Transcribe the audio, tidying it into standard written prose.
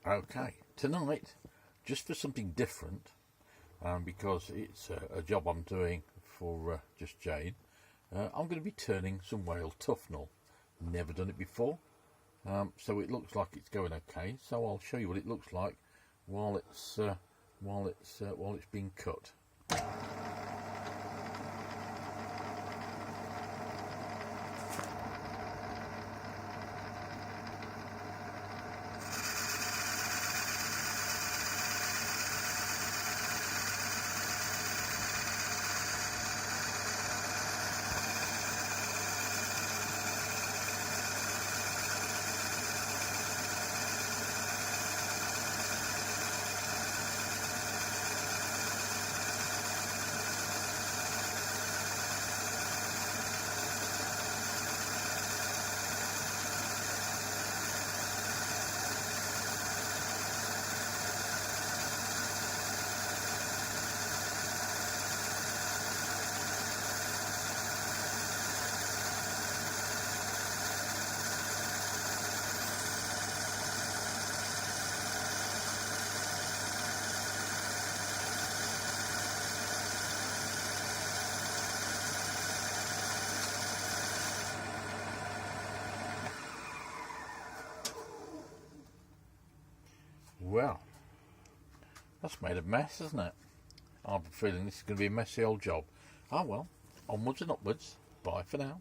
Okay, tonight, just for something different, because it's a job I'm doing for just Jane, I'm going to be turning some whale Tufnol. Never done it before, so it looks like it's going okay. So I'll show you what it looks like while it's being cut. Well, that's made a mess, hasn't it? I have a feeling this is going to be a messy old job. Ah well, onwards and upwards. Bye for now.